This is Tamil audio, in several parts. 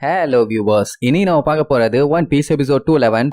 Hello viewers, இனி நம்ம பார்க்க போறது ஒன் பீஸ் எபிசோட் 211.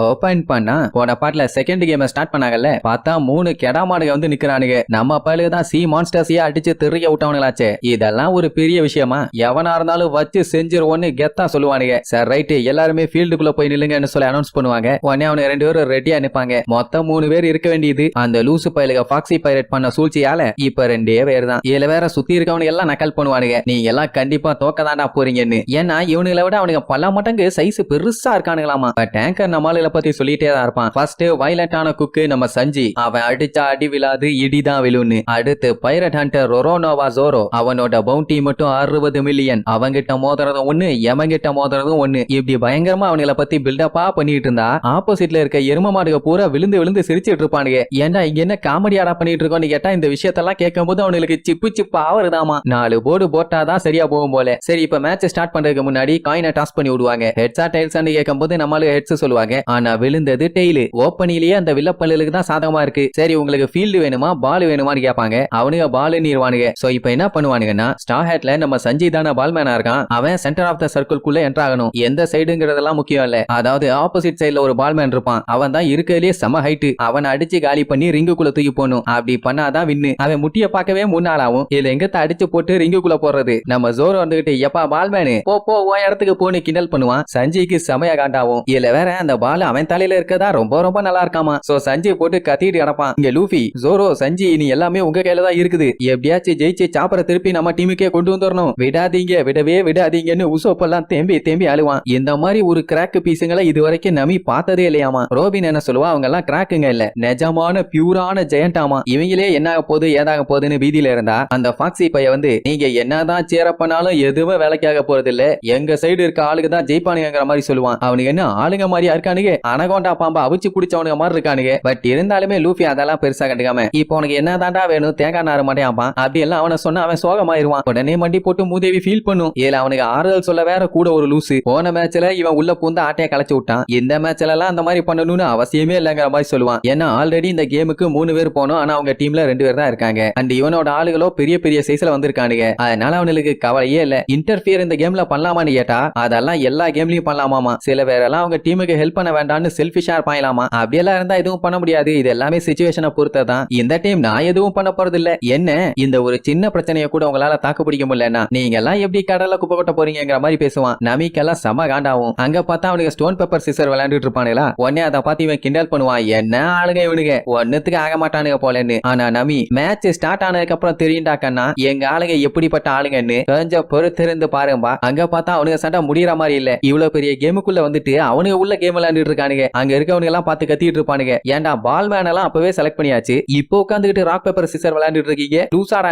ஓபன் பண்ணா போன பாட்டுல செகண்ட் கேம் ஸ்டார்ட் பண்ணாங்கல்ல, பார்த்தா 3 கெடாமாடுக வந்து நிக்கிறானுங்க. நம்ம பயிலுக்கு தான் சி மான்ஸ்டர்ஸையே அடிச்சு தெரிய விட்டவனுங்களாச்சே. இதெல்லாம் ஒரு பெரிய விஷயமா? எவனா இருந்தாலும் வச்சு செஞ்சிருவோன்னு கெத்தா சொல்லுவானுங்க. சார் ரைட், எல்லாருமே ஃபீல்டுக்குள்ள போய் நில்லுங்கன்னு சொல்லி அனௌன்ஸ் பண்ணுவாங்க. உடனே அவனுக்கு 2 பேரும் ரெடியா நிப்பாங்க. மொத்தம் 3 பேர் இருக்க வேண்டியது. அந்த லூசு பயிலுக ஃபாக்ஸி பைரட் பண்ண சூழ்ச்சியால இப்ப 2 பேர் தான். இதுல வேற சுத்தி இருக்கவனுங்க எல்லாம் நக்கல் பண்ணுவானுங்க, நீங்க எல்லாம் கண்டிப்பா தோக்கதாண்டா போறீங்கன்னு. ஏன்னா இவனுங்களை விட அவனுக்கு பல மடங்கு சைஸ் பெருசா இருக்கானுங்களாமா. டேங்கர் நம்மளால பத்தி சொல்லிட்டே தான் இருப்பான். ஃபர்ஸ்ட் வயலட்டான குக்கு நம்ம சஞ்சி, அவன் அடிச்சா அடி விழாது இடிதான் விழுன்னு. அடுத்து பைரட் ஹண்டர் ரொரோனோவா ஜோரோ, அவனோட பவுண்டி மட்டும் 60 மில்லியன். அவங்கிட்ட மோதுறதும் ஒண்ணு, எவங்கிட்ட மோதுறதும் ஒண்ணு. இப்படி பயங்கரமா அவங்கள பத்தி பில்டப்பா பண்ணிட்டு இருந்தா ஆப்போசிட்ல இருக்க எரும மாடுக பூரா விழுந்து விழுந்து சிரிச்சிட்டு இருப்பானுங்க. ஏன்டா இங்க என்ன காமெடியாடா பண்ணிட்டு இருக்கோம்னு கேட்டா இந்த விஷயத்தெல்லாம் கேட்கும் போது அவனுக்கு சிப்பு சிப்பா வருதாமா. 4 போர்டு போட்டாதான் சரியா போகும் போல. சரி, இப்ப மேட்ச் ஸ்டார்ட் பண்றதுக்கு முன்னாடி காயினை டாஸ் பண்ணி விடுவாங்க. ஹெட்ஸா டைல்ஸ் கேட்கும் போது நம்மளுக்கு ஹெட்ஸ் சொல்லுவாங்க. ஆனா விழுந்தது டெய்லு. ஓப்பனிலேயே அந்த வில்லப்பல்லுக்கு தான் சாதகமா இருக்கு. சரி, உங்களுக்கு ஃபீல்டு வேணுமா பால் வேணுமான்னு கேட்பாங்க. அவனுங்க பால் நீர்வானுங்க. சோ இப்போ என்ன பண்ணுவானுங்கன்னா, ஸ்டார் ஹேட்ல நம்ம சஞ்சய் தான பால்மேனா இருக்கான். அவன் சென்டர் ஆஃப் த சர்க்கிள்குள்ள என்டர் ஆகணும். எந்த சைடுங்கிறதெல்லாம் முக்கியம் இல்ல. அதாவது ஆப்போசிட் சைடுல ஒரு பால்மேன் இருப்பான். அவன் தான் இருக்கிறதுலே செம ஹைட். அவனை அடிச்சு காலி பண்ணி ரிங்குக்குள்ள தூக்கி போகணும். அப்படி பண்ணாதான் வின்னு. அவன் முட்டிய பார்க்கவே முன்னாலாவும். இதுல எங்கத்த அடிச்சு போட்டு ரிங்குக்குள்ள போறது. நம்ம ஜோரோ வந்துகிட்டு எப்பா பால்மேனு போ போ ஓ இடத்துக்கு போன்னு கிண்டல் பண்ணுவான். சஞ்சய்க்கு செமையா காண்டாவும். இதுல வேற அந்த பால் அவன் தலையில இருக்கதா ரொம்ப ரொம்ப நல்லா இருக்காமா. சோ சஞ்சய் போட்டு கத்திட்டு கிடப்பான். இங்க லூஃபி, ஜோரோ, சஞ்சய் நீ எல்லாமே உங்க கையில தான் இருக்குது. எப்படியாச்சும் ஜெயிச்சு சாப்பரை திருப்பி நம்ம டீமுக்கே கொண்டு வந்துடணும். விடாதீங்க, விடவே விடாதீங்கன்னு உசோப்பெல்லாம் தேம்பி தேம்பி அழுவான். இந்த மாதிரி ஒரு கிராக் பீஸுங்களை இதுவரைக்கும் நம்பி பார்த்ததே இல்லையாமா. ரோபின் என்ன சொல்லுவா, அவங்க எல்லாம் கிராக்குங்க இல்ல, நிஜமான பியூரான ஜெயண்ட் ஆமா. இவங்களே என்னாக போகுது ஏதாக போகுதுன்னு வீதியில இருந்தா அந்த ஃபாக்ஸி பைய வந்து, நீங்க என்னதான் சேர பண்ணாலும் எதுவுமே வேலைக்காக போறது இல்ல, எங்க சைடு இருக்க ஆளுங்க தான் ஜெயிப்பானுங்கிற மாதிரி சொல்லுவான். அவனுக்கு என்ன ஆளுங்க மாதிரியா இருக்கானுங்க, அனகோண்டா பாம்பா அவிச்சு குடிச்சவனுங்க மாதிரி இருக்கானுங்க. பட் இருந்தாலுமே லூஃபி அதெல்லாம் பெருசா கண்டுக்காம, இப்போ உனக்கு என்ன தாண்டா வேணும், தேங்காய் நார மாட்டேயாப்பா அப்படி எல்லாம் அவனை சொன்னா அவன் சோகமாயிருவான். உடனே மண்டி போட்டு மூதேவி ஃபீல் பண்ணும். ஏல அவனுக்கு ஆறுதல் சொல்ல வேற கூட ஒரு லூசு. போன மேட்ச்ல இவன் உள்ள பூந்து ஆட்டையை கலைச்சு விட்டான். இந்த மேட்ச்ல எல்லாம் அந்த மாதிரி பண்ணணும்னு அவசியமே இல்லங்கிற மாதிரி சொல்லுவான். ஏன்னா ஆல்ரெடி இந்த கேமுக்கு 3 பேர் போனோம். ஆனா அவங்க டீம்ல 2 பேர் தான் இருக்காங்க. அண்ட் இவனோட ஆளுகளோ பெரிய பெரிய சைஸ்ல வந்திருக்கானுங்க. அதனால அவனுக்கு கவலையே இல்ல. இன்டர்ஃபியர் இந்த கேம்ல பண்ணலாமான்னு கேட்டா அதெல்லாம் எல்லா கேம்லயும் பண்ணலாமாமா. சில பேரெல்லாம் அவங்க டீமுக்கு ஹெல்ப் பண்ண வேண்டாம்னு செல்ஃபிஷா இருப்பாங்களாமா. அப்படியெல்லாம் இருந்தா எதுவும் பண்ண முடியாது. இது எல்லாமே சிச்சுவேஷனை பொறுத்ததான். இந்த டைம் நான் எதுவும் பண்ண போறது இல்ல. என்ன இந்த ஒரு சின்ன பிரச்சனையை கூட உங்களால தாக்கு பிடிக்க முடியலன்னா நீங்க எல்லாம் எப்படி கடல்ல குப்பை கொட்ட போறீங்கிற மாதிரி பேசுவான். நமிக்கெல்லாம் செம காண்டாவும். அங்க பார்த்தா அவனுக்கு ஸ்டோன் பேப்பர் சிசர் விளையாண்டுட்டு இருப்பானுங்களா. உடனே அதை பார்த்து இவன் கிண்டல் பண்ணுவான். என்ன ஆளுங்க இவனுங்க, ஒன்னுத்துக்கு ஆக மாட்டானுங்க போலன்னு. ஆனா நமி, மேட்ச் ஸ்டார்ட் ஆனதுக்கு அப்புறம் தெரியுண்டாக்கன்னா எங்க ஆளுங்க எப்படிப்பட்ட ஆளுங்கன்னு கொஞ்சம் பொறுத்திருந்து பாருங்கப்பா. அங்க பார்த்தா அவனுங்க சண்டை முடியற மாதிரி இல்ல. இவ்வளவு பெரிய கேமுக்குள்ள வந்துட்டு அவனுங்க உள்ள கேம் விளையாண்டுட்டு இருக்கானுங்க. அங்க இருக்கவனுங்க எல்லாம் பார்த்து கத்திட்டு இருப்பானுங்க. ஏன்டா பால்மேன் எல்லாம் அப்பவே செலக்ட் பண்ணியாச்சு, இப்போ உட்காந்துக்கிட்டு ராக் பேப்பர் சிசர் விளையாண்டுட்டு இருக்கீங்க, லூசாடா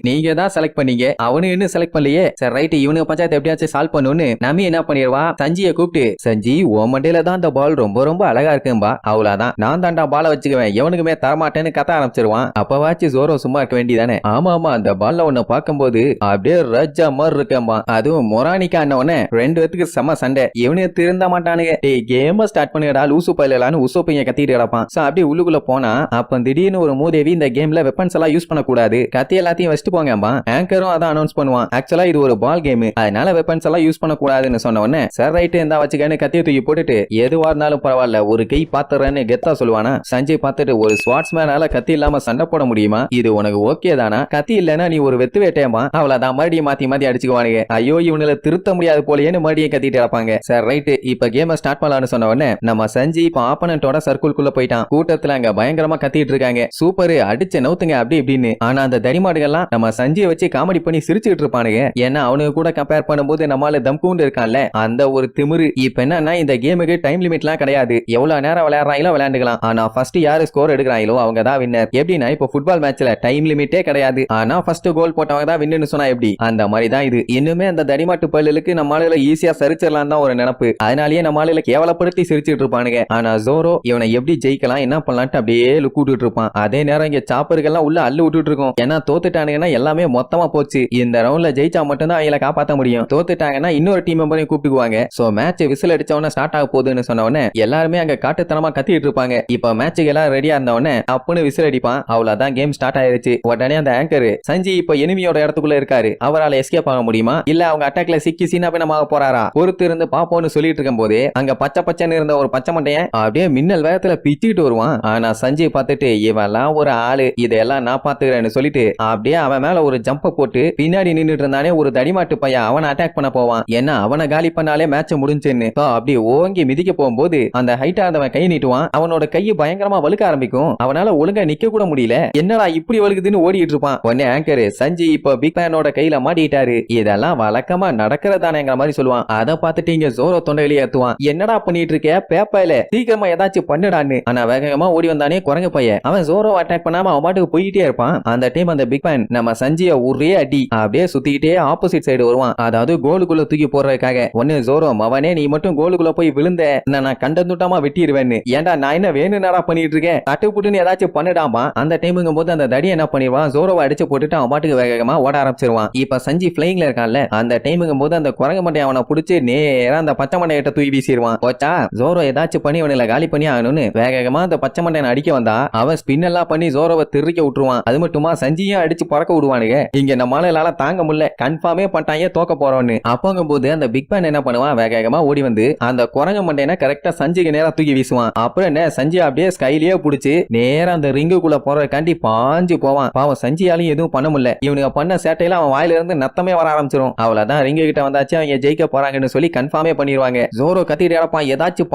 நீங்க தான் செலக்ட் பண்ணீங்க, அவனு இன்னும் செலக்ட் பண்ணலையே. சரி ரைட், இவனுக்கு பஞ்சாயத்து எப்படியாச்சும் சால்வ் பண்ணுன்னு நம்பி என்ன பண்ணிடுவா, சஞ்சியை கூப்பிட்டு, சஞ்சி ஓ மண்டையில தான் அந்த பால் ரொம்ப ரொம்ப அழகா இருக்கும்பா, அவ்வளவுதான், நான் தாண்டா பாலை வச்சுக்குவேன், எவனுக்குமே தரமாட்டேன்னு கத்த ஆரம்பிச்சிருவான். அப்பவாச்சு ஜோரோ சும்மா இருக்க வேண்டியதானே. ஆமா ஆமா, அந்த பால்ல உன்னை பார்க்கும்போது அப்படியே ரஜா மாதிரி இருக்கேன்பா. அதுவும் மொரானிக்கா அண்ணவனே 2 பேத்துக்கு செம சண்டை. இவனுக்கு திருந்த மாட்டானுங்க. டேய் கேம் ஸ்டார்ட் பண்ணுடா லூசு பையலான்னு உசோப்பைய கத்திட்டு கிடப்பான். அப்படி உள்ளுக்குள்ள போனா அப்ப திடீர்னு ஒரு மூதேவி இந்த கேம்ல வெப்பன்ஸ் எல்லாம் யூஸ் பண்ண கூடாது, கத்தி எல்லாத்தையும் வச்சுட்டு போங்கப்பா. ஆங்கரும் அதான் அனௌன்ஸ் பண்ணுவான். ஆக்சுவலா இது ஒரு பால் கேம், அதனால வெப்பன்ஸ் எல்லாம் யூஸ் பண்ண கூடாதுன்னு சொன்ன உடனே சார் ரைட் இருந்தா வச்சுக்கன்னு கத்தியை தூக்கி போட்டுட்டு எதுவா இருந்தாலும் பரவாயில்ல ஒரு கை பாத்துறேன்னு கெத்தா சொல்லுவானா. சஞ்சய் பார்த்துட்டு, ஒரு ஸ்வாட்ஸ்மேனால கத்தி இல்லாம சண்டை போட முடியுமா, இது உனக்கு ஓகே தானா, கத்தி இல்லன்னா நீ ஒரு வெத்து வேட்டையமா, அவ்வளவுதான், மறுபடியும் மாத்தி மாத்தி அடிச்சுக்குவானுங்க. ஐயோ இவனுல திருத்த முடியாது போலேன்னு மறுபடியும் கத்திட்டு இருப்பாங்க. சார் ரைட் இப்ப கேம் ஸ்டார்ட் பண்ணலாம்னு சொன்ன உடனே நம்ம சஞ்சய் இப்ப ஆப்பனண்டோட சர்க்கிள்குள்ள போயிட்டான். கூட்டத்துல அங்க பயங்கரமா கத்திட்டு இருக்காங்க. சூப்பர் அடிச்ச நவுத்துங்க அப்படி இப்படின்னு. ஆனா அந்த தடிமாடுகள்லாம் நம்ம சஞ்சியை வச்சு காமெடி பண்ணி சிரிச்சுட்டு இருப்பானுங்க. ஏன்னா அவனுக்கு கூட கம்பேர் பண்ணும்போது நம்மளால தம்கூண்டு இருக்கான்ல, அந்த ஒரு திமிரு. இப்ப என்னன்னா இந்த கேமுக்கு டைம் லிமிட்லாம் கிடையாது, எவ்வளவு நேரம் விளையாடுறாங்களோ விளையாண்டுக்கலாம். ஆனா ஃபர்ஸ்ட் யாரு ஸ்கோர் எடுக்கிறாங்களோ அவங்க தான் வின்னர். எப்படின்னா இப்போ ஃபுட்பால் மேட்ச்ல டைம் லிமிட்டே கிடையாது, ஆனா ஃபர்ஸ்ட் கோல் போட்டவங்க தான் வின்னு சொன்னா எப்படி, அந்த மாதிரி தான் இது. இன்னுமே அந்த தடிமாட்டு பல்லுக்கு நம்ம ஆளுகளை ஈஸியா சரிச்சிடலாம் தான் ஒரு நினைப்பு. அதனாலேயே நம்ம ஆளுகளை கேவலப்படுத்தி சிரிச்சிட்டு இருப்பானுங்க. ஆனா ஜோரோ இவனை எப்படி ஜெயிக்கலாம் என்ன பண்ணலான்ட்டு அப்படியே கூட்டிட்டு இருப்பான். அதே நேரம் இங்க சாப்பருக்கெல்லாம் உள்ள அள்ளு விட்டுட்டு இருக்கும். ஏன்னா தோத்துட்டானுங்கன்னா எல்லாமே மொத்தமா போச்சு. இந்த ரவுண்ட்ல ஜெயிச்சா மட்டும்தான் அவங்களை காப்பாற்ற முடியும். தோத்துட்டாங்கன்னா இன்னொரு டீம் மெம்பரையும் கூப்பிட்டுக்குவாங்க. சோ மேட்ச் விசில் அடிச்சவன ஸ்டார்ட் ஆக போகுதுன்னு சொன்னவன எல்லாருமே அங்க காட்டுத்தனமா கத்திட்டு இருப்பாங்க. இப்ப மேட்சுக்கு எல்லாம் ரெடியா இருந்தவன அப்பன்னு விசில் அடிப்பான். அவ்வளவுதான் கேம் ஸ்டார்ட் ஆயிருச்சு. உடனே அந்த ஆங்கர் சஞ்சி இப்ப எனிமியோட இடத்துக்குள்ள இருக்காரு. அவரால் எஸ்கேப் ஆக முடியுமா இல்ல அவங்க அட்டாக்ல சிக்கி சீனாபினமாக போறாரா பொறுத்து இருந்து பாப்போம்னு சொல்லிட்டு இருக்கும் போதே அங்க பச்சை பச்சைன்னு இருந்த ஒரு பச்சை மண்டையன் அப்படியே மின்னல் வேகத்துல பிச்சுட்டு வருவான். ஆனா சஞ்சய் பார்த்துட்டு இவெல்லாம் ஒரு ஆளு இதெல்லாம் நான் பாத்துக்கிறேன்னு சொல்லிட்டு அப்படியே அவன் மேல ஒரு ஜம்ப போட்டு பின்னாடி நின்னுட்டு இருந்தானே ஒரு தடிமாட்டு பையன் அவனை அட்டாக் பண்ண போவான். ஏன்னா அவனை காலி பண்ணாலே மேட்ச் முடிஞ்சுன்னு அப்படி ஓங்கி மிதிக்க போகும்போது அந்த ஹைட்டா இருந்தவன் கை நீட்டுவான். அவனோட கையை பயங்கரமா வலுக்க ஆரம்பிக்கும். அவனால ஒழுங்கா நிக்க கூட முடியல. என்னடா இப்படி வலுக்குதுன்னு ஓடிட்டு இருப்பான். உடனே ஆங்கர் சஞ்சய் இப்ப பிக் பேனோட கையில மாட்டிட்டாரு. இதெல்லாம் வழக்கமா நடக்கிறதானேங்கிற மாதிரி சொல்லுவான். அதை பார்த்துட்டு இங்க ஜோரோ தொண்டை வெளியே ஏத்துவான். என்னடா பண்ணிட்டு இருக்க பேப்பையில சீக்கிரமா ஏதாச்சும் பண்ணுடான்னு. ஆனா வேகமா ஓடி வந்தானே குரங்கு பையன். அவன் ஜோரோ அட்டாக் பண்ணாம அவன் பாட்டுக்கு போயிட்டே இருப்பான். அந்த டைம் அந்த பிக் பேன் நம்ம சஞ்சிய ஒரே அடி அப்படியே சுத்திக்கிட்டே ஆப்போசிட் சைடு வருவான். அதாவது கோலுக்குள்ள தூக்கி போடுறதுக்காக. ஒன்னு ஜோரோ அவனே நீ மட்டும் கோலுக்குள்ள போய் விழுந்த நான் கண்டந்துட்டமா வெட்டிடுவேன்னு. ஏன்டா நான் என்ன வேணும்னடா பண்ணிட்டு இருக்கேன் தட்டுப்புட்டுன்னு ஏதாச்சும் பண்ணிடாமா. அந்த டைமுங்கும் போது அந்த தடி என்ன பண்ணிடுவான் ஜோரோவை அடிச்சு போட்டுட்டு அவன் பாட்டுக்கு வேகமா ஓட ஆரம்பிச்சிருவான். இப்ப சஞ்சி பிளைங்ல இருக்கான்ல அந்த டைமுங்கும் போது அந்த குரங்கு மண்டை அவனை புடிச்சு நேரா அந்த பச்சை மண்டையிட்ட தூக்கி வீசிடுவான். போச்சா ஜோரோ ஏதாச்சும் பண்ணி அவனை காலி பண்ணி ஆகணும்னு வேகமா அந்த பச்சை மண்டையை அடிக்க வந்தா அவன் ஸ்பின் எல்லாம் பண்ணி ஜோரோவை திருக்க விட்டுருவான். அது மட்டுமா சஞ்சியும் அடிச்சு பறக்க விடுவானுங்க. இங்க நம்மளால தாங்க முடியல கன்ஃபார்மே பண்ணிட்டாங்க தோக்க போறோம்னு. அப்போங்கும் போது அந்த பிக் பேன் என்ன பண்ணுவான் வேகமா ஓடி வந்து அந்த குரங்கு மண்டையை கரெக்டா சஞ்சிக்கு நேரா தூக்கி வீசுவான். அப்புறம் என்ன சஞ்சி அப்படியே ஸ்கைலியே புடிச்சு நேரா அந்த ரிங்குக்குள்ள போறதுக்காண்டி பாஞ்சு போவான். பாவம் சஞ்சியாலையும் எதுவும் பண்ண முடியல. இவனுக்கு பண்ண சேட்டையில அவன் வாயில இருந்து நத்தமே வர ஆரம்பிச்சிடும். அவ்வளவுதான் ரிங்கு கிட்ட வந்தாச்சு அவங்க ஜெயிக்க போறாங்கன்னு சொல்லி கன்ஃபார்மே பண்ணிடுவாங்க. ஜோரோ கத்திட்டு இறப்பான் ஏதாச்சும்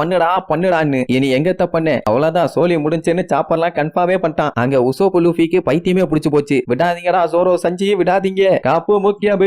பண்ணுடான்னு. இனி எங்கத்த பண்ண அவ்வளவுதான் சோலி முடிஞ்சுன்னு சாப்பர்லாம் கன்ஃபார்மே பண்ணிட்டான். அங்க உசோப்பு லூஃபிக்கு பைத்தியமே பிடிச்சு போச்சு. விடாதீங்கடா ஜோரோ சஞ்சி விடாதீங்க காப்பு முக்கியம்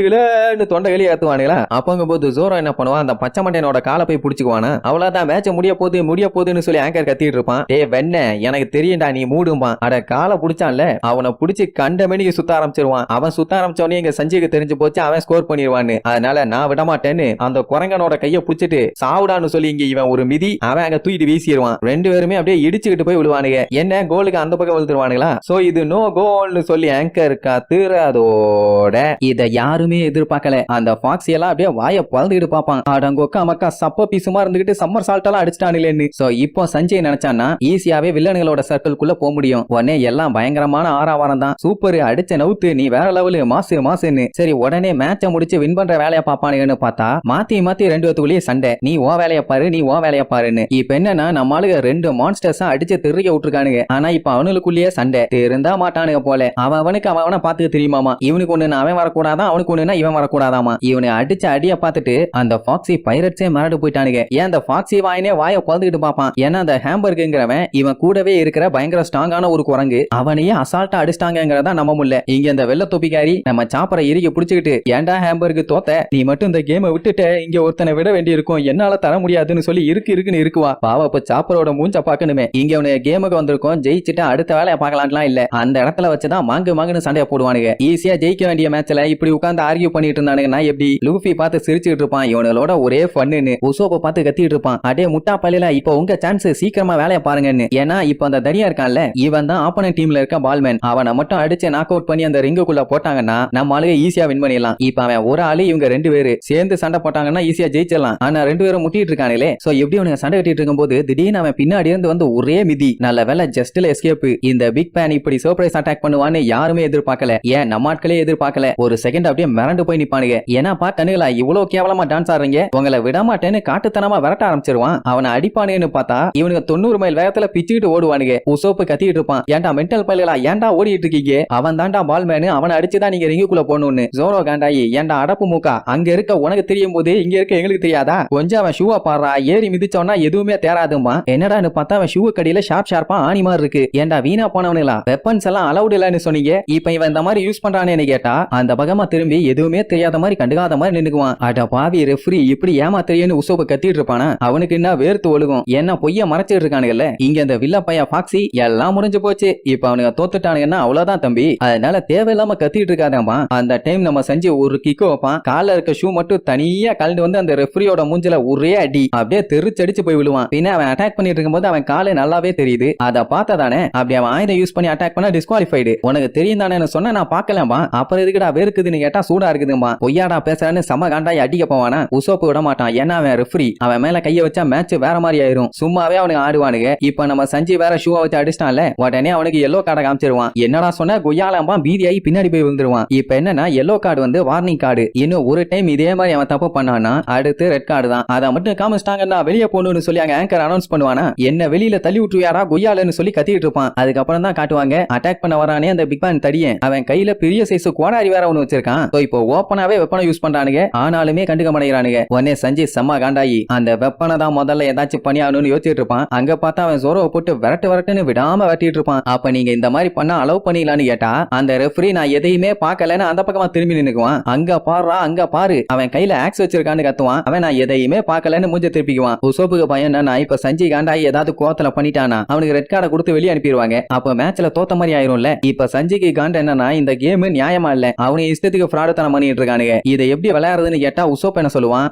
தொண்டை வெளியே ஏத்துவானுங்களா. அப்பங்க போது ஜோரோ என்ன பண்ணுவான் அந்த பச்சை மண்டையனோட காலை போய் பிடிச்சுக்குவானா. அவ்வளவுதான் மேட்ச் முடிய போகுதுன்னு சொல்லி ஆங்கர் கத்திட்டு இருப்பான். டே வெண்ண எனக்கு தெரியும்டா நீ மூடும்பான். அட காலை பிடிச்சான்ல அவனை பிடிச்சு கண்ட மணிக்கு சுத்த ஆரம்பிச்சிருவான். அவன் சுத்த ஆரம்பிச்சோடனே எங்க சஞ்சிக்கு தெரிஞ்சு போச்சு அவன் ஸ்கோர் பண்ணிடுவான்னு. அதனால நான் விடமாட்டேன்னு அந்த குரங்கனோட கையை பிடிச்சிட்டு சாவுடான்னு சொல்லி இங்க இவன் ஒரு மிதி அவன் அங்க தூக்கிட்டு வீசிடுவான். ரெண்டு பேருமே அப்படியே இடிச்சுக்கிட்டு போய் விடுவானுங்க. என்ன கோலுக்கு அந்த பக்கம் விழுந்துருவானுங்களா. சோ இது நோ கோல்னு சொல்லி ஆங்கர் காத்துறதோட இத யாருமே எதிர்பார்க்கல. அந்த ஃபாக்ஸி எல்லாம் அப்படியே வாயை பழந்துக்கிட்டு பாப்பான். அடங்கொக்கா மக்கா சப்ப பீசுமா இருந்துகிட்டு சம்மர் சால்ட் எல்லாம் அடிச்சிட்டானுலேன்னு. சோ இப்போ சஞ்சய் நினைச்சான்னா ஈஸியாவே வில்லனுங்களோட சர்க்கிள்குள்ள போக முடியும். உடனே எல்லாம் பயங்கரமான ஆறாவாரம் தான். சூப்பர் அடிச்ச நவுத்து நீ வேற லெவலு மாசுன்னு. சரி உடனே மேட்ச முடிச்சு வின் பண்ற வேலையை பாப்பானுங்கன்னு பார்த்தா மாத்தி ரெண்டு பேத்துக்குள்ளேயே சண்டை. நீ ஓ வேலைய பாருன்னு. இப்ப என்னன்னா நம்ம ஆளுங்க ரெண்டு மான்ஸ்டர்ஸ் அடிச்சு தெரிய விட்டுருக்கானுங்க. ஆனா இப்ப அவனுக்குள்ளேயே சண்டை இருந்தா மாட்டானுங்க போல. அவனுக்கு அவனை பாத்துக்க தெரியுமாமா. இவனுக்கு ஒண்ணு அவன் வரக்கூடாதான் அவனுக்கு ஒண்ணுனா இவன் வரக்கூடாதாமா. இவனை அடிச்ச அடிய பார்த்துட்டு அந்த ஃபாக்ஸி பைரட்ஸே மறந்து போயிட்டானுங்க. ஏன் அந்த ஃபாக்ஸி வாயினே வாயை குழந்துக்கிட்டு பாப்பான். ஏன்னா அந்த ஹேம்பர்குங்கிறவன் இவன் கூடவே இருக்கிற பயங்கர ஸ்ட்ராங்கான ஒரு குரங்கு. அவனையே அசால்ட்டா அடிச்சிட்டாங்கிறதா நம்ப முடியல. இங்க இந்த வெள்ள தொப்பிக்காரி நம்ம சாப்பரை இறுக்கி பிடிச்சுக்கிட்டு ஏன்டா ஹேம்பர்கு தோத்த நீ மட்டும் இந்த கேமை விட்டுட்ட இங்க ஒருத்தனை விட வேண்டி இருக்கும் என்னால தர முடியாதுன்னு சொல்லி இருக்குன்னு இருக்குவா. பாவ இப்ப சாப்பரோட மூஞ்ச பாக்கணுமே. இங்க அவனு கேமுக்கு வந்திருக்கோம் ஜெயிச்சுட்டு அடுத்த வேலையை பார்க்கலாம்லாம் இல்ல. அந்த இடத்துல வச்சுதான் மாங்குன்னு சண்டையை போடுவானுங்க. ஈஸியா ஜெயிக்க வேண்டிய மேட்ச்ல இப்படி உட்கார்ந்து ஆர்கியூ பண்ணிட்டு இருந்தானுங்கன்னா எப்படி. லூஃபி பார்த்து சிரிச்சுட்டு இருப்பான் இவனோட ஒரே ஃபன்னு. உசோப்ப பார்த்து கத்திட்டு இருப்பான். அடே முட்டா பள்ளியில இப்ப உங்க சான்ஸ் சீக்கிரமா வேலையை பாருங்கன்னு. ஏன்னா இப்ப அந்த தடியா இருக்கான்ல இவன் தான் ஆப்போனன்ட் டீம்ல இருக்க பால்மேன். அவனை மட்டும் அடிச்சு நாக் அவுட் பண்ணி அந்த ரிங்குக்குள்ள போட்டாங்கன்னா நம்ம ஆளுங்க ஈஸியா வின் பண்ணிடலாம். இப்ப அவன் ஒரு ஆளு இவங்க ரெண்டு பேரு சேர்ந்து சண்டை போட்டாங்கன்னா ஈஸியா ஜெயிச்சிடலாம். ஆனா ரெண்டு பேரும் முட்டிட்டு இருக்கானே. சோ எப்படி அவனுக்கு சண்டை கட்டிட்டு இருக்கும் போது திடீர்னு அவன் பின்னாடி இருந்து வந்து ஒரே மிதி. நல்ல வேலை ஜஸ்ட்ல எஸ்கேப். இந்த பிக் பேன் இப்படி சர்ப்ரைஸ் அட்டாக் பண்ணுவான்னு யாருமே எதிர்பார்க்கல. ஏன் நம்ம ஆட்களே எதிர்பார்க்கல. ஒரு செகண்ட் அப்படியே மிரண்டு போய் நிப்பானுங்க. ஏன்னா பாத்தனுங்களா இவ்வளவு கேவலமா டான்ஸ் ஆடுறீங்க உங்களை விடமாட்டேன்னு காட்டுத்தனமா விரட்ட ஆரம்பிச்சிருவான். அவனை அடிப்பானுன்னு பார்த்தா இவனுக்கு 90 மைல் வேகத்துல பிச்சுக்கிட்டு ஓடுவானுங்க. உசோப்பு கத்திட்டு இருப்பான். ஏன்டா மென்டல் பள்ளிகளா ஏன்டா ஓடிட்டு இருக்கீங்க. அவன் தாண்டா பால்மேனு அவனை அடிச்சுதான் நீங்க ரிங்குக்குள்ள போகணும்னு. ஜோரோ காண்டாயி ஏன்டா அடப்பு மூக்கா அங்க இருக்க உனக்கு தெரியும் போது இங்க இருக்க எங்களுக்கு தெரியாதா. கொஞ்சம் அவன் ஷூவை பாடுறா ஏறி மிதிச்சோன்னா எதுவுமே தேராதுமா. என்னடான்னு பார்த்தா அவன் ஷூ கடியில ஷார்ப்பா ஆணி மாதிரி இருக்கு. ஏன்டா வீணா போனவனுங்களா வெப்பன்ஸ் எல்லாம் அலவுட் இல்லன்னு சொன்னீங்க. இப்ப இவன் இந்த மாதிரி யூஸ் பண்றானேன்னு கேட்டா அந்த பக்கமா திரும்பி எதுவுமே தெரியாத மாதிரி கண்டுக்காத மாதிரி நின்னுக்குவான். அட பாவி ரெஃப்ரி இப்படி ஏமாத்திரியன்னு உசோப்ப கத்திட்டு இருப்பானா. அவனுக்கு என்ன வேர்த்து ஒழுகும். என்ன பொய்ய மறைச்சிட்டு இருக்கானுங்கல்ல. இங்க இந்த வில்ல பைய ஃபாக்ஸி எல்லாம் முடிஞ்சு போச்சு. இப்ப அவனுக்கு தோத்துட்டானுங்கன்னா அவ்வளவுதான் தம்பி. அதனால தேவையில்லாம கத்திட்டு இருக்காதாமா. அந்த டைம் நம்ம செஞ்சு ஒரு கிக்கு வைப்பான். கால இருக்க ஷூ மட்டும் தனியா கலந்து வந்து அந்த ரெஃப்ரியோட மூஞ்சில ஒரே அடி அப்படியே தெரிச்சு அடிச்சு போய் விழுவான். பின்ன அவன் அட்டாக் பண்ணிட்டு இருக்கும்போது அவன் காலு நல்லாவே தெரியுது. அத பார்த்ததானே அப்படி அவன் ஆயுதம் யூஸ் பண்ணி அட்டாக் பண்ணா டிஸ்குவாலிஃபைடு. உனக்கு தெரியும் தானே சொன்னா நான் பார்க்கலாமா, அப்புறம் எதுக்குடா வேர்க்குதுன்னு கேட்டா சூடா இருக்குதுமா. பொய்யாடா பேசுறான்னு செம காண்டாய் அடிக்க போவானா. உசோப்பு விட மாட்டான். ஏன்னா அவன் ரெஃப்ரி, அவன் மேல கைய வச்சா மேட்ச் வேற மாதிரி ஆயிரும். சும்மாவே அவனுக்கு ஆடுவானுங்க. இப்ப நம்ம சஞ்சய் வேற ஷூவை வச்சு அடிச்சிட்டான்ல, உடனே அவனுக்கு எல்லோ கார்டை காமிச்சிருவான். என்னடா சொன்ன கொய்யாலாம்பா பீதியாகி பின்னாடி போய் விழுந்துருவான். இப்ப என்னன்னா எல்லோ கார்டு வந்து வார்னிங் கார்டு. இன்னும் ஒரு டைம் இதே மாதிரி அவன் தப்பு பண்ணானா அடுத்து ரெட் கார்டு தான். அதை மட்டும் காமிச்சிட்டாங்கன்னா வெளியே போகணும்னு சொல்லி அங்க ஆங்கர் அனௌன்ஸ் பண்ணுவானா. என்ன வெளியில தள்ளி விட்டுருவாரா கொய்யாலன்னு சொல்லி கத்திட்டு இருப்பான். அதுக்கப்புறம் தான் காட்டுவாங்க அட்டாக் பண்ண வரானே அந்த பிக் பேன் தடியன். அவன் கையில பெரிய சைஸ் கோடாரி வேற ஒண்ணு வச்சிருக்கான். இப்போ ஓப்பனாவே வெப்பனை யூஸ் பண்றானுங்க. ஆனாலுமே கண்டுக்க மாட்டேங்கிறானுங்க. உடனே சஞ்சய் செம்ம காண்டாயி அந்த வெப்பனை தான் முதல்ல ஏதாச்சும் பண்ணியாகணும்னு யோசிச்சுட்டு இருப்பான். அங்க பார்த்தா அவன் ஜோரோவை போட்டு விரட்டுன்னு விடாம வெட்டிட்டு இருப்பான். அப்ப நீங்க இந்த மாதிரி பண்ணா அலோவ் பண்ணிக்கலான்னு கேட்டா அந்த ரெஃப்ரி நான் எதையுமே பார்க்கலன்னு அந்த பக்கமா திரும்பி நின்னுக்குவான். அங்க பாருடா அங்க பாரு அவன் கையில ஆக்ஸ் வச்சிருக்கான்னு கத்துவான். அவன் நான் எதையுமே பார்க்கலன்னு மூஞ்ச திருப்பிக்குவான். உசோப்புக்கு பையன் நான் இப்ப சஞ்சய் காண்டாயி ஏதாவது கோவத்துல பண்ணிட்டானா அவனுக்கு ரெட் கார்டை கொடுத்து வெளியே அனுப்பிடுவாங்க. அப்ப மேட்ச்ல தோத்த மாதிரி ஆயிரும்ல. இப்ப சஞ்சய்க்கு காண்ட என்னன்னா இந்த கேம் நியாயமா இல்ல, அவனுக்கு இஷ்டத்துக்கு ஃப்ராடுத்தனம் பண்ணிட்டு இருக்கானுங்க. இதை எப்படி விளையாடுறதுன்னு கேட்டா உசோப் என்ன சொல்லுவான்,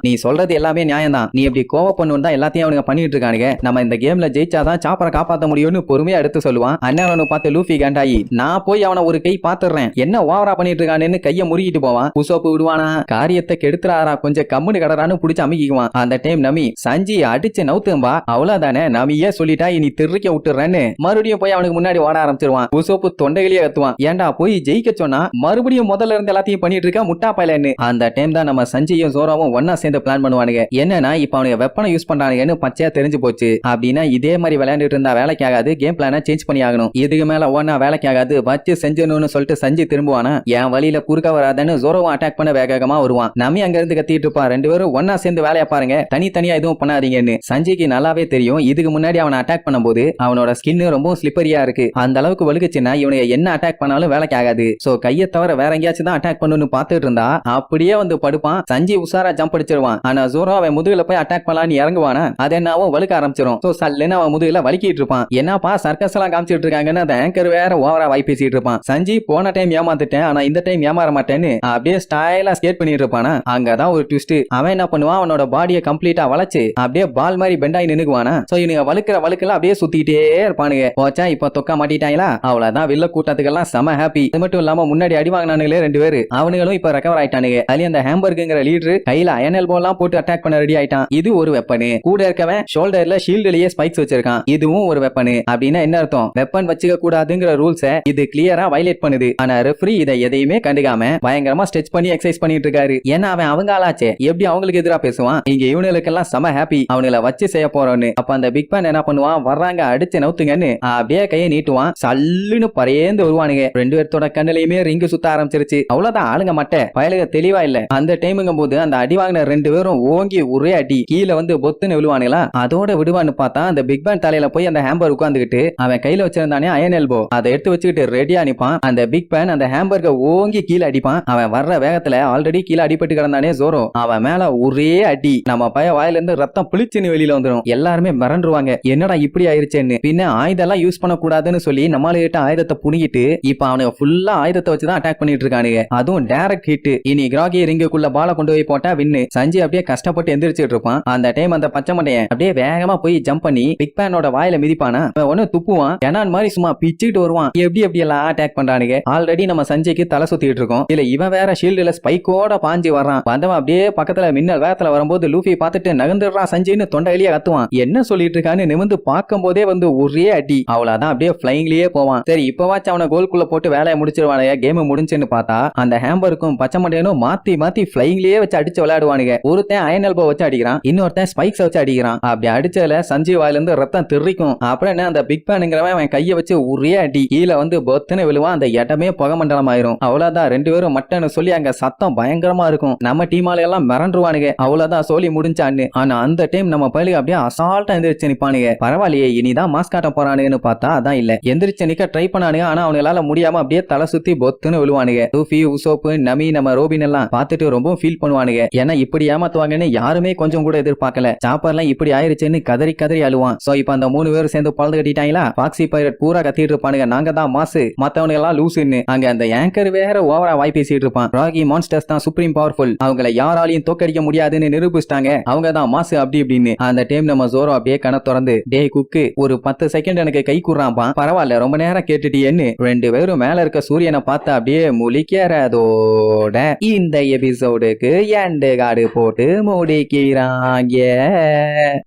நீ சொல்றது எல்லாமே நியாயம் தான், நீ எப்படி கோவ பண்ணுன்னு தான் எல்லாத்தையும் அவனுங்க பண்ணிட்டு இருக்கானுங்க. நம்ம இந்த கேம்ல ஜெயிச்சாதான் சாப்பரை காப்பாத்த முடியும்னு பொறுமையா எடுத்து சொல்லுவான். அண்ணன் பார்த்து லூஃபி காண்டாயி நான் போய் அவனை ஒரு கை பாத்துறேன் என்ன ஓவரா பண்ணிட்டு இருக்கானு கைய முறுகிட்டு போவான். உசோப்பு விடுவானா, காரியத்தை கெடுத்துறாரா கொஞ்சம் கம்முனு கடறான்னு புடிச்சு அமைக்கிக்குவான். அந்த டைம் நமி சஞ்சி அடிச்சு நவுத்தும்பா அவ்வளவுதானே நமியே சொல்லிட்டா இனி திருக்க விட்டுறேன்னு மறுபடியும் போய் அவனுக்கு முன்னாடி ஓட ஆரம்பிச்சிருவான். உசோப்பு தொண்டையிலேயே கத்துவான், ஏன்டா போய் ஜெயிக்க சொன்னா மறுபடியும் முதல்ல இருந்து எல்லாத்தையும் பண்ணிட்டு இருக்கா முட்டா பையலன்னு. அந்த டைம் தான் நம்ம சஞ்சயும் ஜோராவும் ஒன்னா சேர்ந்து பிளான் பண்ணுவானுங்க. என்னன்னா இப்ப அவனுக்கு வெப்பனை யூஸ் பண்றானுங்கன்னு பச்சையா தெரிஞ்சு போச்சு. அப்படின்னா இதே மாதிரி விளையாண்டுட்டு இருந்தா வேலைக்கு ஆகாது, கேம் பிளான சேஞ்ச் பண்ணி ஆகணும். இதுக்கு மேல ஒன்னா வேலைக்கு ஆகாது, வச்சு செஞ்சணும்னு சொல்லிட்டு சஞ்சி திரும்புவானா. என் வழியில குறுக்க வராதன்னு ஜோரோவும் அட்டாக் பண்ண வேகமா வருவான். நம்பி அங்க இருந்து கத்திட்டு இருப்பான். ரெண்டு பேரும் ஒன்னா சேர்ந்து வேலையா பாருங்க, தனித்தனியா எதுவும் பண்ணாதீங்கன்னு. சஞ்சிக்கு நல்லாவே தெரியும் இதுக்கு முன்னாடி அவனை அட்டாக் பண்ணும்போது அவனோட ஸ்கின் ரொம்ப ஸ்லிப்பரியா இருக்கு. அந்த அளவுக்கு வலுக்குச்சுன்னா இவனுக்கு என்ன அட்டாக் பண்ணாலும் வேலைக்கு ஆகாது. சோ கையை தவிர வேற எங்கேயாச்சும் தான் அட்டாக் பண்ணணும்னு பாத்துட்டு இருந்தா அப்படியே வந்து படுப்பான். சஞ்சி உசாரா ஜம்ப் அடிச்சிருவான். ஆனா ஜோரோ அவன் முதுகுல போய் அட்டாக் பண்ணலான்னு இறங்குவானா அது என்னவோ வலுக்க ஆரம்பிச்சிடும். சோ சல்லுன்னு அவன் முதுகுல வலிக்கிட்டு இருப்பான். என்னப்பா சர்க்கஸ் எல்லாம் காமிச்சிட்டு இருக்காங்கன்னு அந்த ஆங்கர் வேற ஓவரா வாய் பேசிட்டு இருப்பான். சஞ்சி போன டைம் ஏமாந்துட்டேன் ஆனா இந்த டைம் ஏமாற மாட்டேன்னு அப்படியே ஸ்டைலா ஸ்கேட் பண்ணிட்டு இருப்பானா. அங்கதான் ஒரு ட்விஸ்ட். அவன் என்ன பண்ணுவான், அவனோட பாடியை கம்ப்ளீட்டா வளைச்சு அப்படியே பால் மாதிரி பெண்டாய் நின்னுக்குவானா. சோ இவனுங்க வலுக்கிற வலுக்கெல்லாம் அப்படியே சுத்திட்டே இருப்பானுங்க. போச்சா இப்ப தொக்க மாட்டிட்டாங்களா அவ்வளவுதான். வில்ல கூட்டத்துக்கெல்லாம் செம ஹாப்பி. இது மட்டும் இல்லாம முன்னாடி அடி வாங்கினானுங்களே ரெண்டு பேரு அவனுங்களும் இப்ப ரெக்கவர் ஆயிட்டானுங்க. அதுலயும் அந்த ஹேம்பர்க்குங்கிற லீடர் கையில அயன் எல்போ எல்லாம் போட்டு அட்டாக் பண்ண ரெடி ஆயிட்டான். இது ஒரு வெப்பனு. கூட இருக்கவன் ஷோல்டர்ல ஷீல்டுலயே ஸ்பைக்ஸ் வச்சிருக்கான். இதுவும் ஒரு வெப்பனு. அப்படின்னா என்ன அர்த்தம், வெப்பன் வச்சுக்க கூடாதுங்கிற ரூல்ஸை இது கிளியரா வயலேட் பண்ணுது. ஆனா ரெஃப்ரி இதை எதையுமே கண்டுக்காம பயங்கரமா ஸ்ட்ரெச் பண்ணி எக்ஸசைஸ் பண்ணிட்டு இருக்காரு. ஏன்னா அவன் அவங்க ஆளாச்சே, எப்படி அவங்களுக்கு எதிரா பேசுவான். இங்க இவனுக்கெல்லாம் செம ஹாப்பி அவனுங்களை வச்சு செய்ய போறோன்னு. அப்ப அந்த பிக் பேன் என்ன பண்ணுவான், வர்றாங்க அடிச்சு நவுத்துங்கன்னு அப்படியே கையை நீட்டுவான். சல்லுன்னு பரையேந்து வருவானுங்க. ரெண்டு பேர்த்தோட கண்ணிலையுமே ரிங்கு சுத்த ஆரம்பிச்சிருச்சு. அவ்வளவுதான் ஆளுங்க மட்டை பயலுக தெளிவா இல்ல. அந்த டைமுங்கும் போது அந்த அடி வாங்கின ரெண்டு பேரும் ஓங்கி ஒரே அடி கீழே வந்து பொத்துன்னு விழுவானுங்களா. அதோட விடுவான்னு பார்த்தா அந்த பிக் பேன் தலையில போய் அந்த ஹேம்பர் உட்காந்துக்கிட்டு அவன் கையில வச்சிருந்தானே அயன் எல்போ அதை எடுத்து வச்சுக்கிட்டு ரெடியா நிப்பான். அந்த பிக் பேன் அந்த ஹேம்பர்க ஓங்கி கீழே அடிப்பான். அவன் வர்ற வேகத்துல ஆல்ரெடி கீழே அடிபட்டு கிடந்தானே ஜோரோ, அவன் மேல ஒரே அடி நம்ம பைய வாயில இருந்து ரத்தம் புளிச்சுன்னு வெளியில வந்துடும். எல்லாருமே மிரண்டுருவாங்க, என்னடா இப்படி ஆயிருச்சேன்னு. பின்ன ஆயுதம் எல்லாம் யூஸ் பண்ண கூடாதுன்னு சொல்லி நம்மளுக்கிட்ட ஆயுதத்தை புனிக்கிட்டு இப்ப அவனுக்கு ஃபுல்லா ஆயுதத்தை வச்சுதான் அட்டாக் பண்ணிட்டு இருக்கானுங்க. அதுவும் டைரக்ட் ஹிட். இனி கிராகி ரிங்குக்குள்ள பால கொண்டு போய் போட்டா வின்னு. சஞ்சய் அப்படியே கஷ்டப்பட்டு எந்திரிச்சிட்டு இருப்பான். அந்த டைம் அந்த பச்சை மண்டையன் அப்படியே வேகமா போய் ஜம்ப் பண்ணி பிக் பேனோட வாயில மிதிப்பானா. ஒன்னு துப்புவான், கெனான் மாதிரி சும்மா பிச்சுட்டு வருவான். எப்படி எல்லாம் அட்டாக் பண்றானுங்க. ஆல்ரெடி நம்ம சஞ்சய்க்கு தலை சுத்திட்டு இருக்கோம். இல்ல இவன் வேற ஷீல்டுல ஸ்பைக்கோட பாஞ்சு வர்றான். வந்தவன் அப்படியே பக்கத்துல மின்னல் வேகத்துல வரும்போது லூஃபி பார்த்துட்டு நகர்ந்துடுறான் சஞ்சய்னு தொண்டையிலேயே கத்துவான். என்ன சொல்லிட்டு இருக்கான்னு நிமிந்து பார்க்கும் போதே வந்து ஒரே அடி. அவ்வளவுதான் அப்படியே பிளைங்லயே போவான். சரி இப்பவாச்சும் அவனை கோல்குள்ள போட்டு வேலையை முடிச்சிருவானுங்க, கேம் முடிஞ்சுன்னு பார்த்தா அந்த ஹேம்பருக்கும் பச்சை மண்டையனும் மாத்தி மாத்தி பிளைங்லயே வச்சு அடிச்சு விளையாடுவானுங்க. ஒருத்தன் அயன் எல்போ வச்சு அடிக்கிறான், இன்னொருத்தன் ஸ்பைக்ஸ் வச்சு அடிக்கிறான். அப்படி அடிச்சதுல சஞ்சய் வாயில இருந்து ரத்தம் தெரிக்கும். அப்புறம் என்ன அந்த பிக் பேனுங்கிறவன் அவன் கையை வச்சு ஒரே அடி கீழே வந்து பொத்துன்னு விழுவான். அந்த இடமே புகை மண்டலம் ஆயிரும். அவ்வளவுதான் ரெண்டு பேரும் மட்டன்னு சொல்லி அங்க சத்தம் பயங்கரமா இருக்கும். நம்ம டீமால எல்லாம் மிரண்டுருவானுங்க. அவ்வளவுதான் சோலி முடிஞ்சான்னு. ஆனா அந்த டைம் நம்ம பயிலுக்கு அப்படியே அசால்ட்டா எந்திரிச்சு நிப்பானுங்க. பரவாயில்லையே இனிதான் மாஸ் காட்ட போறானுங்கன்னு பார்த்தா அதான் இல்ல. எந்திரிச்சு நிக்க ட்ரை பண்ணானுங்க. ஆனா அவங்களால முடியாம அப்படியே தலை சுத்தி பொத்துன்னு விழுவானுங்க. லூஃபி உசோப்பு நமி நம்ம ரோபின் எல்லாம் பார்த்துட்டு ரொம்ப ஃபீல் பண்ணுவானுங்க. ஏன்னா இப்படி ஏமாத்துவாங்கன்னு யாருமே கொஞ்சம் கூட எதிர்பார்க்கல. சாப்பர்லாம் இப்படி ஆயிருச்சுன்னு கதறி கதறி அழுவான். சோ இப்ப அந்த மூணு பேரும் சேர்ந்து பழந்து கட்டிட்டாங்களா. பாக்ஸி பைரட் பூரா கத்திட்டு இருப்பானுங்க, நாங்க தான் மாசு மத்தவனுங்க எல்லாம் லூசுன்னு. அங்க அந்த ஆங்கர் வேற ஓவரா வாய் பேசிட்டு இருப்பான். ராகி மான்ஸ்டர்ஸ் தான் சுப்ரீம் பவர்ஃபுல், அவங்கள யாராலையும் தோக்கடிக்க முடியாதுன்னு நிரூபிச்சிட்டாங்க, அவங்க தான் மாசு அப்படி இப்படின்னு. அப்படின்னு. அந்த டைம் நம்ம ஜோரோ அப்படியே கண திறந்து டேய் குக்கு ஒரு 10 செகண்ட் எனக்கு கை கூறான்பா, பரவாயில்ல ரொம்ப நேரம் கேட்டுட்டியேன்னு 2 பேரும் மேல இருக்க சூரியனை பார்த்து அப்படியே முழிக்கிறதோட இந்த எபிசோடுக்கு எண்டு கார்டு போட்டு முடிக்கிறாங்க.